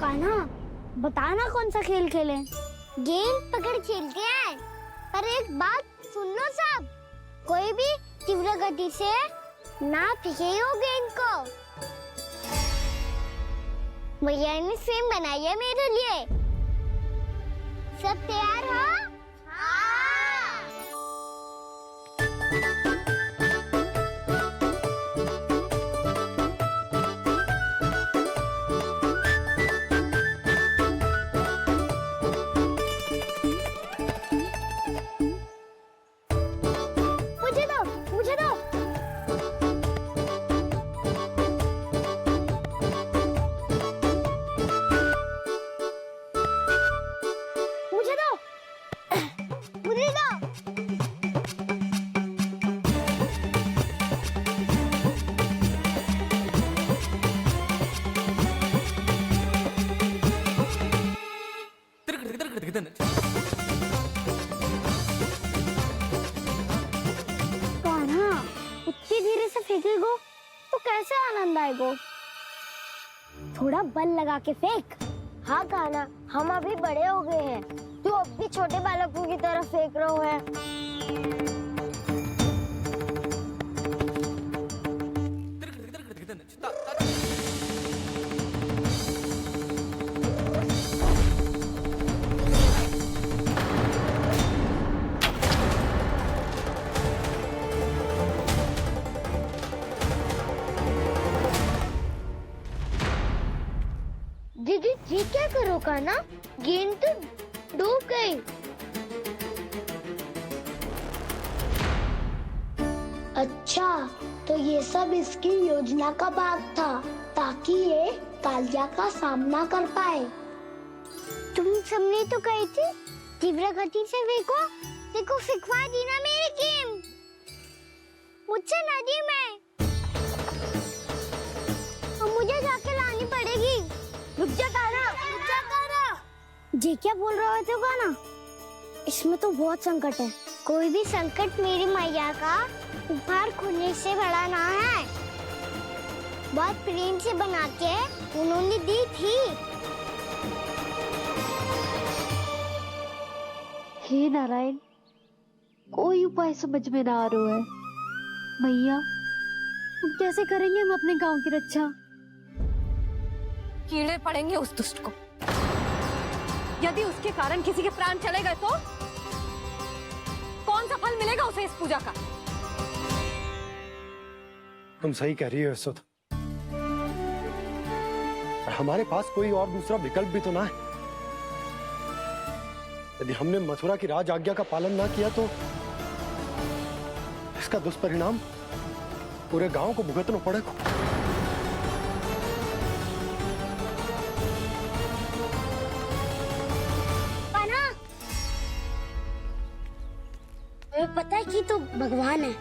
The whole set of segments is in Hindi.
कान्हा, बताना कौन सा खेल खेलें? गेंद पकड़ खेलते हैं। पर एक बात सुन लो सब, कोई भी तीव्र गति से ना फेंकेगा गेंद को। भैया ने फ्रेम बनाई है मेरे लिए। सब तैयार हो? हाँ। मुझे दो, मुझे दो। मुझे दो, मुझे दो। कान्हा, इतनी धीरे से फेंकेगो तो कैसे आनंद आएगो? थोड़ा बल लगा के फेंक। हाँ कान्हा, हम अभी बड़े हो गए हैं, तू अब भी छोटे बालकों की तरह फेंक रहा है। दीदी जी क्या करो कान्हा, गेंद तो डूब गई। अच्छा, तो ये सब इसकी योजना का भाग था, ताकि ये कालिया का सामना कर पाए। तुम सबने तो कही थी तीव्र गति से फेंको, देखो फिकवा दी ना मेरी गेम। मुझसे नदी में, और मुझे जाके लानी पड़ेगी। रुक जा कान्हा, रुक जा कान्हा। जी क्या बोल रहे थे कान्हा? इसमें तो बहुत संकट है। कोई भी संकट मेरी मैया का उपहार खोने से बड़ा ना है। बहुत प्रेम से बना के उन्होंने दी थी। हे नारायण, कोई उपाय समझ में ना आ रहा है। मैया, अब कैसे करेंगे हम अपने गांव की रक्षा? कीड़े पड़ेंगे उस दुष्ट को। यदि उसके कारण किसी के प्राण चले गए तो कौन सा फल मिलेगा उसे इस पूजा का? तुम सही कह रही हो यशोदा। हमारे पास कोई और दूसरा विकल्प भी तो ना है। यदि हमने मथुरा की राज आज्ञा का पालन ना किया तो इसका दुष्परिणाम पूरे गांव को भुगतना पड़ेगा। तुम्हें पता है कि तो भगवान है,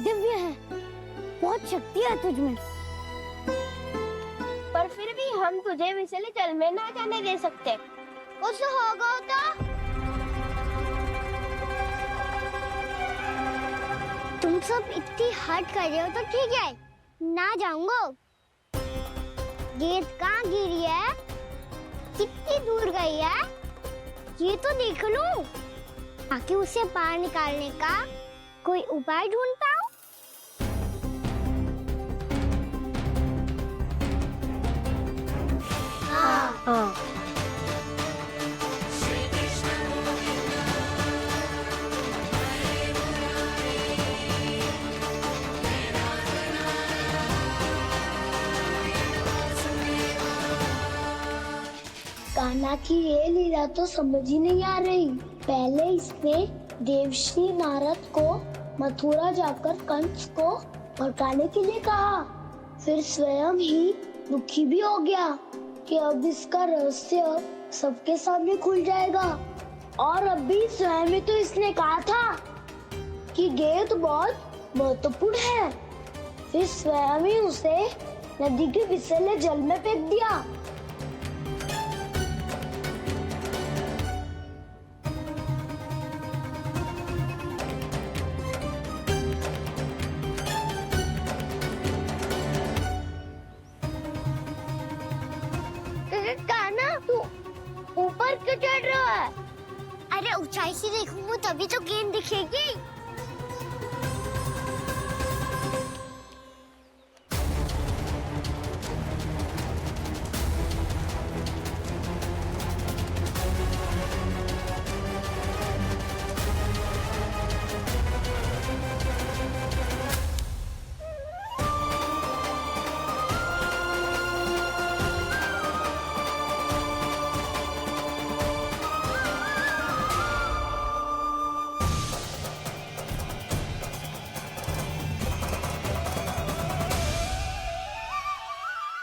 दिव्य है, बहुत शक्ति है तुझमें। पर फिर भी हम तुझे विषैले जल में ना जाने दे सकते। कुछ होगा तो तुम सब इतनी हट कर रहे हो तो ठीक है, ना जाऊंगा। गेंद कहाँ गिरी है, कितनी दूर गई है, ये तो देख लूं, ताकि उसे बाहर निकालने का कोई उपाय ढूंढ पाऊं। हाँ। कान्हा की ये लीला तो समझ ही नहीं आ रही। पहले इसने देवश्री नारद को मथुरा जाकर कंस को भगाने के लिए कहा, फिर स्वयं ही दुखी भी हो गया कि अब इसका रहस्य सबके सामने खुल जाएगा। और अभी स्वयं ही तो इसने कहा था कि गेंद बहुत महत्वपूर्ण है, फिर स्वयं ही उसे नदी के विषैले जल में फेंक दिया। कान्हा, छत क्यों चढ़ रहा है? अरे ऊंचाई से देखूंगा तभी तो गेंद दिखेगी।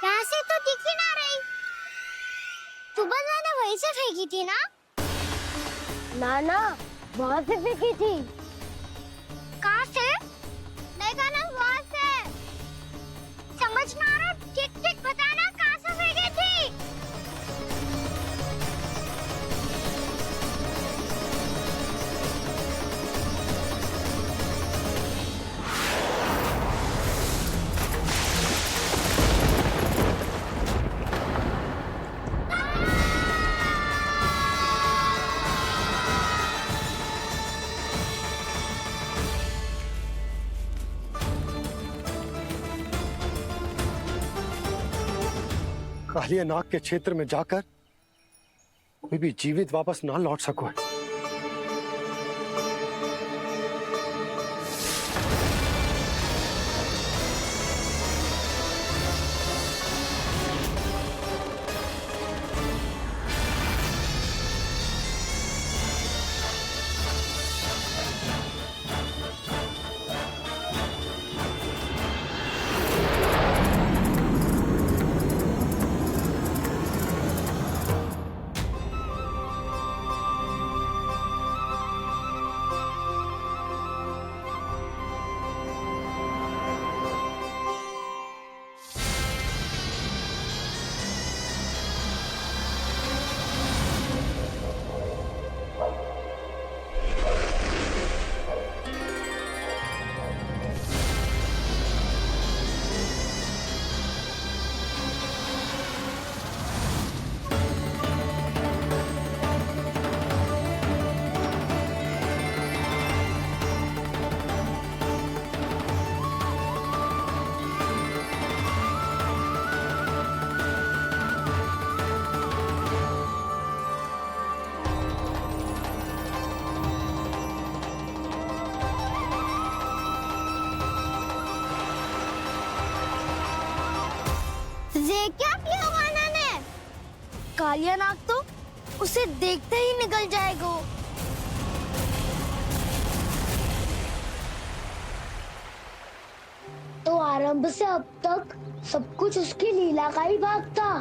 यहाँ से तो दिख ही ना रही। सुबह मैंने वहीं से फेंकी थी ना? ना वहाँ से फेंकी थी। कहाँ से? देखा ना वहाँ से। समझ में आ रहा? ठीक ठीक बताना कहाँ से फेंकी थी? कालिया नाग के क्षेत्र में जाकर कोई भी जीवित वापस ना लौट सको। ये क्या किया वाना ने? कालिया नाग तो उसे देखते ही निकल जाएगा। तो आरंभ से अब तक सब कुछ उसकी लीला का ही भाग था।